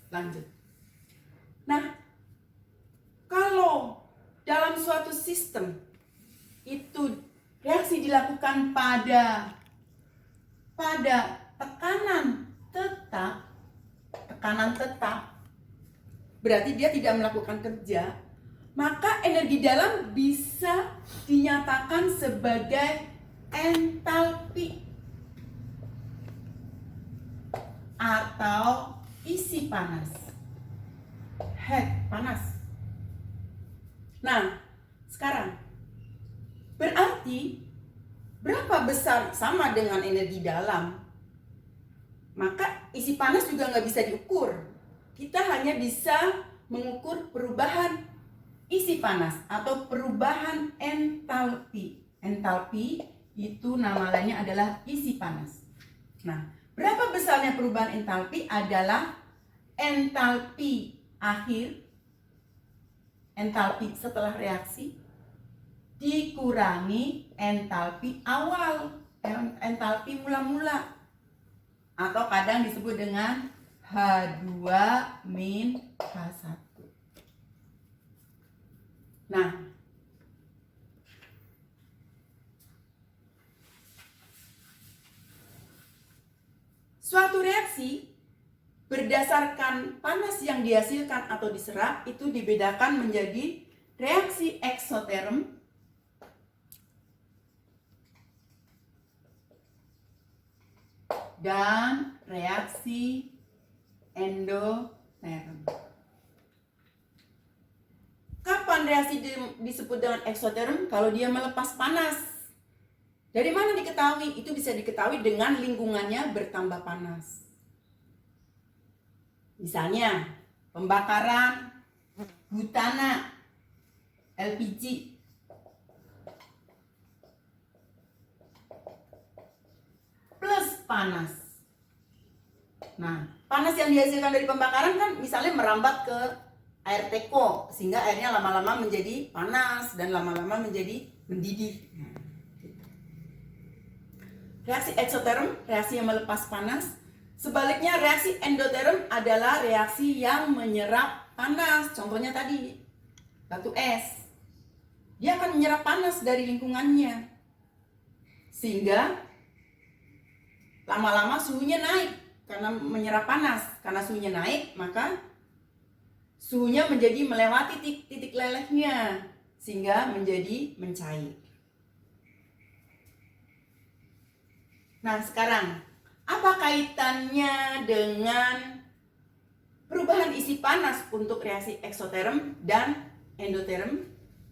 Lanjut. Nah, kalau dalam suatu sistem itu reaksi dilakukan pada tekanan tetap, berarti dia tidak melakukan kerja, maka energi dalam bisa dinyatakan sebagai entalpi atau isi panas, head panas. Nah, sekarang berarti berapa besar sama dengan energi dalam, maka isi panas juga nggak bisa diukur. Kita hanya bisa mengukur perubahan isi panas atau perubahan entalpi. Entalpi itu nama lainnya adalah isi panas. Nah, berapa besarnya perubahan entalpi adalah entalpi akhir, entalpi setelah reaksi, dikurangi entalpi awal, entalpi mula-mula, atau kadang disebut dengan H2 min H1. Nah, suatu reaksi berdasarkan panas yang dihasilkan atau diserap itu dibedakan menjadi reaksi eksoterm dan reaksi endoterm. Kapan reaksi disebut dengan eksoterm? Kalau dia melepas panas. Dari mana diketahui? Itu bisa diketahui dengan lingkungannya bertambah panas. Misalnya, pembakaran butana, LPG. Plus panas. Nah, panas yang dihasilkan dari pembakaran kan misalnya merambat ke air teko, sehingga airnya lama-lama menjadi panas dan lama-lama menjadi mendidih. Reaksi eksoterm, reaksi yang melepas panas. Sebaliknya reaksi endoterm adalah reaksi yang menyerap panas. Contohnya tadi, batu es. Dia akan menyerap panas dari lingkungannya, sehingga lama-lama suhunya naik karena menyerap panas. Karena suhunya naik, maka suhunya menjadi melewati titik lelehnya, sehingga menjadi mencair. Nah, sekarang apa kaitannya dengan perubahan isi panas untuk reaksi eksoterm dan endoterm?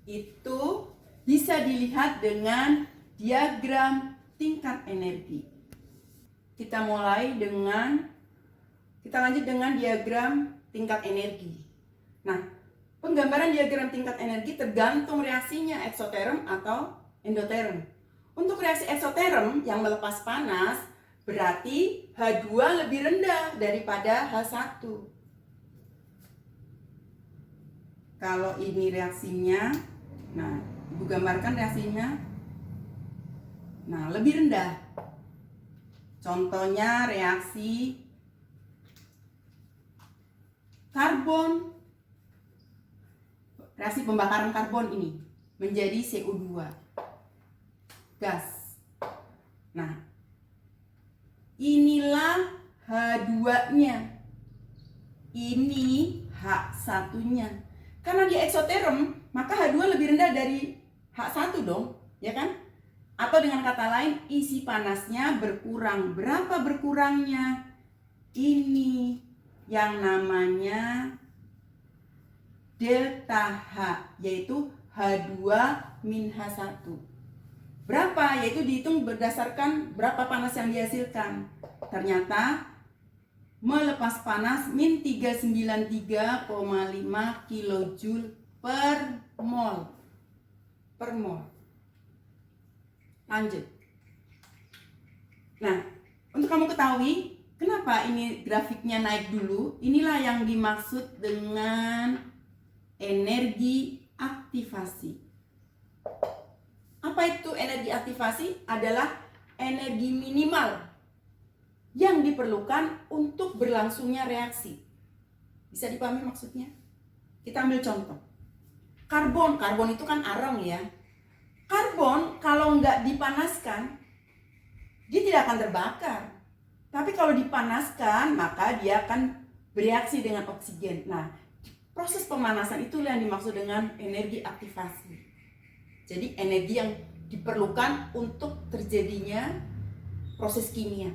Itu bisa dilihat dengan diagram tingkat energi. Kita lanjut dengan diagram tingkat energi. Nah, penggambaran diagram tingkat energi tergantung reaksinya eksoterm atau endoterm. Untuk reaksi eksoterm yang melepas panas, berarti H2 lebih rendah daripada H1. Kalau ini reaksinya, nah, Ibu gambarkan reaksinya. Nah, lebih rendah. Contohnya reaksi karbon, reaksi pembakaran karbon ini menjadi CO2, gas. Nah, inilah H2-nya. Ini H1-nya. Karena dia eksoterm, maka H2 lebih rendah dari H1 dong, ya kan? Atau dengan kata lain, isi panasnya berkurang. Berapa berkurangnya? Ini yang namanya delta H, yaitu H2 min H1. Berapa? Yaitu dihitung berdasarkan berapa panas yang dihasilkan. Ternyata melepas panas min 393,5 kJ per mol. Lanjut. Nah, untuk kamu ketahui kenapa ini grafiknya naik dulu, inilah yang dimaksud dengan energi aktivasi. Apa itu energi aktivasi? Adalah energi minimal yang diperlukan untuk berlangsungnya reaksi. Bisa dipahami maksudnya? Kita ambil contoh. Karbon itu kan arang ya. Karbon kalau nggak dipanaskan, dia tidak akan terbakar. Tapi kalau dipanaskan, maka dia akan bereaksi dengan oksigen. Nah, proses pemanasan itulah yang dimaksud dengan energi aktivasi. Jadi energi yang diperlukan untuk terjadinya proses kimia.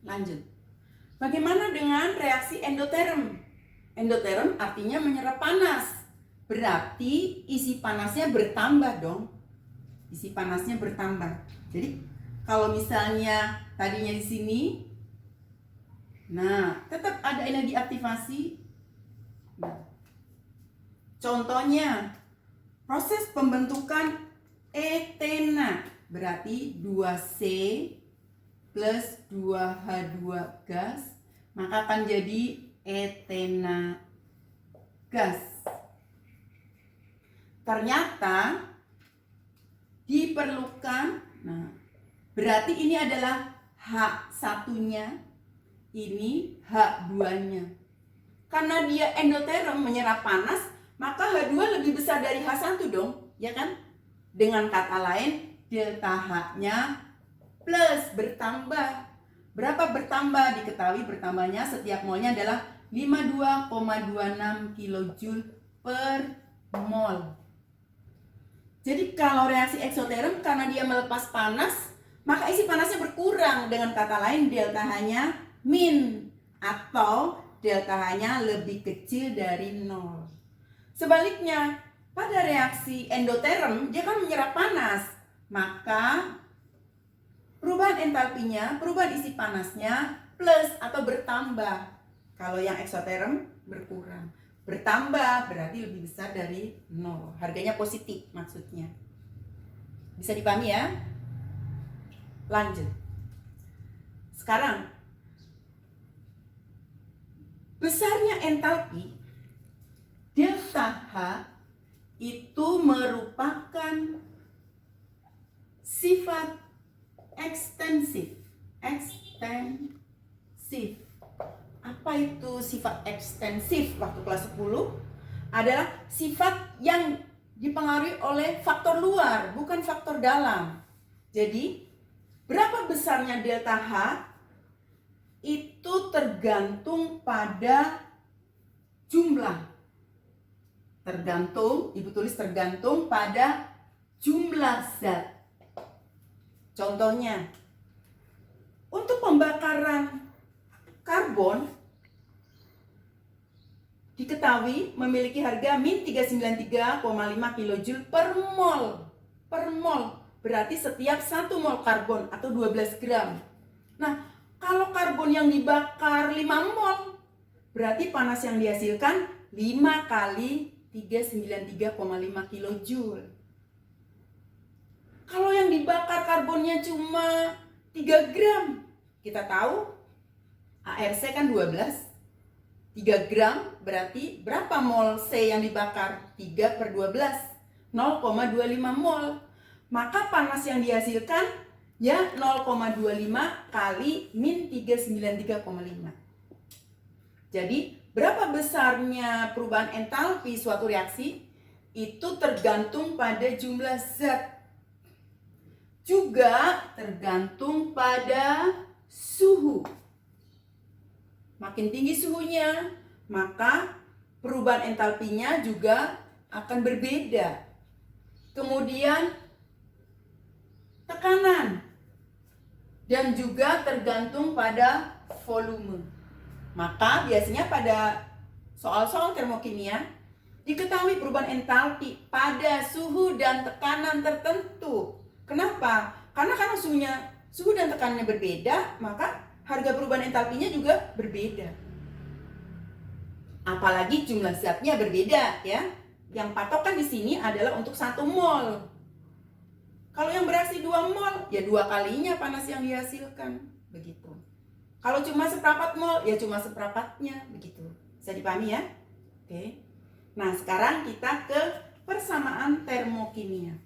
Lanjut. Bagaimana dengan reaksi endoterm? Endoterm artinya menyerap panas. Berarti isi panasnya bertambah dong. Isi panasnya bertambah. Jadi kalau misalnya tadinya di sini, nah tetap ada energi aktivasi. Nah, contohnya proses pembentukan etena, berarti 2C plus 2H2 gas, maka akan jadi etena gas. Ternyata diperlukan, nah berarti ini adalah H1-nya, ini H2-nya. Karena dia endoterm menyerap panas, maka H2 lebih besar dari H1 dong, ya kan? Dengan kata lain, delta H-nya plus bertambah. Berapa bertambah? Diketahui bertambahnya setiap molnya adalah 52,26 kJ per mol. Jadi kalau reaksi eksoterm karena dia melepas panas, maka isi panasnya berkurang. Dengan kata lain, delta H-nya min atau delta H-nya lebih kecil dari 0. Sebaliknya, pada reaksi endoterm dia kan menyerap panas, maka perubahan entalpinya, perubahan isi panasnya plus atau bertambah. Kalau yang eksoterm berkurang. Bertambah berarti lebih besar dari 0. Harganya positif maksudnya. Bisa dipahami ya? Lanjut. Sekarang, besarnya entalpi delta H itu merupakan sifat ekstensif. Apa itu sifat ekstensif? Waktu kelas 10 adalah sifat yang dipengaruhi oleh faktor luar, bukan faktor dalam. Jadi, berapa besarnya delta H itu tergantung pada jumlah. Ibu tulis tergantung pada jumlah zat. Contohnya, untuk pembakaran karbon diketahui memiliki harga min 393,5 kJ per mol. Per mol berarti setiap 1 mol karbon atau 12 gram. Nah, kalau karbon yang dibakar 5 mol, berarti panas yang dihasilkan 5 kali 393,5 kJ. Kalau yang dibakar karbonnya cuma 3 gram, kita tahu ARC kan 12. 3 gram berarti berapa mol C yang dibakar? 3 per 12, 0,25 mol. Maka panas yang dihasilkan ya 0,25 kali min 393,5. Jadi berapa besarnya perubahan entalpi suatu reaksi? Itu tergantung pada jumlah zat. Juga tergantung pada suhu. Makin tinggi suhunya, maka perubahan entalpinya juga akan berbeda. Kemudian tekanan dan juga tergantung pada volume. Maka biasanya pada soal-soal termokimia diketahui perubahan entalpi pada suhu dan tekanan tertentu. Kenapa? Karena suhu dan tekanannya berbeda, maka harga perubahan entalpinya juga berbeda. Apalagi jumlah zatnya berbeda ya. Yang patokan di sini adalah untuk 1 mol. Kalau yang bereaksi 2 mol, ya 2 kalinya panas yang dihasilkan. Begitu. Kalau cuma seperempat mol, ya cuma seperempatnya. Begitu. Bisa dipahami ya? Oke. Nah, sekarang kita ke persamaan termokimia.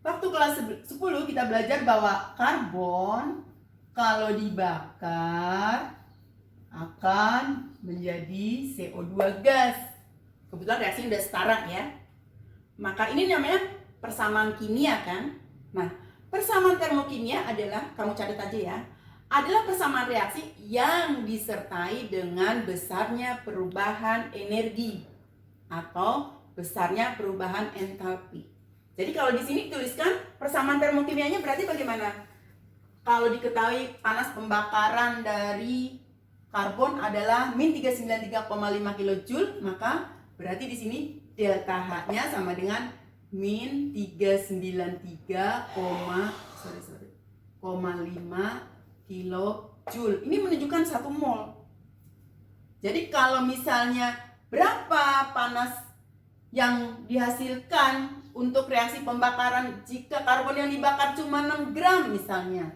Waktu kelas 10 kita belajar bahwa karbon kalau dibakar akan menjadi CO2 gas. Kebetulan reaksinya udah setara ya. Maka ini namanya persamaan kimia kan. Nah, persamaan termokimia adalah, kamu catat aja ya, adalah persamaan reaksi yang disertai dengan besarnya perubahan energi atau besarnya perubahan entalpi. Jadi kalau di sini tuliskan persamaan termokimianya berarti bagaimana? Kalau diketahui panas pembakaran dari karbon adalah min 393,5 kJ, maka berarti di sini delta H-nya sama dengan min 393,5 kilojoule. Ini menunjukkan 1 mol. Jadi kalau misalnya berapa panas yang dihasilkan untuk reaksi pembakaran jika karbon yang dibakar cuma 6 gram misalnya,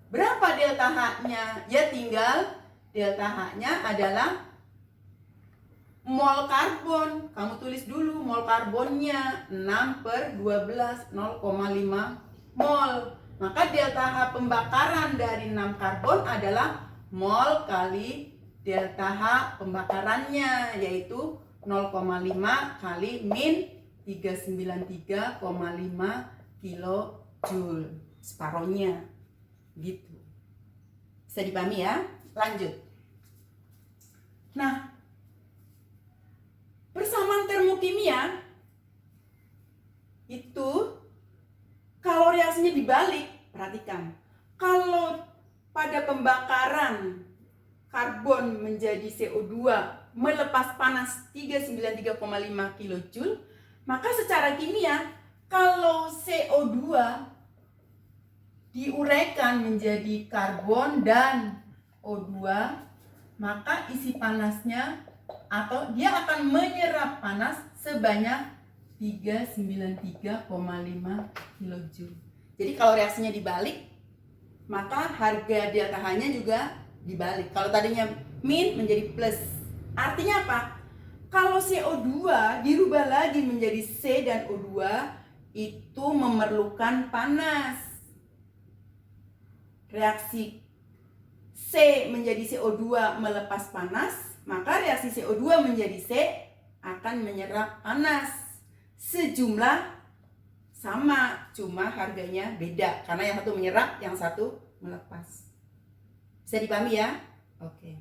berapa delta H-nya? Ya tinggal delta H-nya adalah mol karbon. Kamu tulis dulu mol karbonnya 6/12, 0,5 mol. Maka delta H pembakaran dari 6 karbon adalah mol kali delta H pembakarannya, yaitu 0,5 kali min 393,5 kilojoule, separohnya gitu. Bisa dipahami ya? Lanjut. Nah, persamaan termokimia itu kalau reaksinya dibalik, perhatikan. Kalau pada pembakaran karbon menjadi CO2 melepas panas 393,5 kilojoule, maka secara kimia kalau CO2 diuraikan menjadi karbon dan O2, maka isi panasnya atau dia akan menyerap panas sebanyak 393,5 kilojoule. Jadi kalau reaksinya dibalik, maka harga delta H-nya juga dibalik. Kalau tadinya min menjadi plus. Artinya apa? Kalau CO2 dirubah lagi menjadi C dan O2, itu memerlukan panas. Reaksi C menjadi CO2 melepas panas, maka reaksi CO2 menjadi C akan menyerap panas. Sejumlah sama, cuma harganya beda karena yang satu menyerap, yang satu melepas. Bisa dipahami ya? Oke.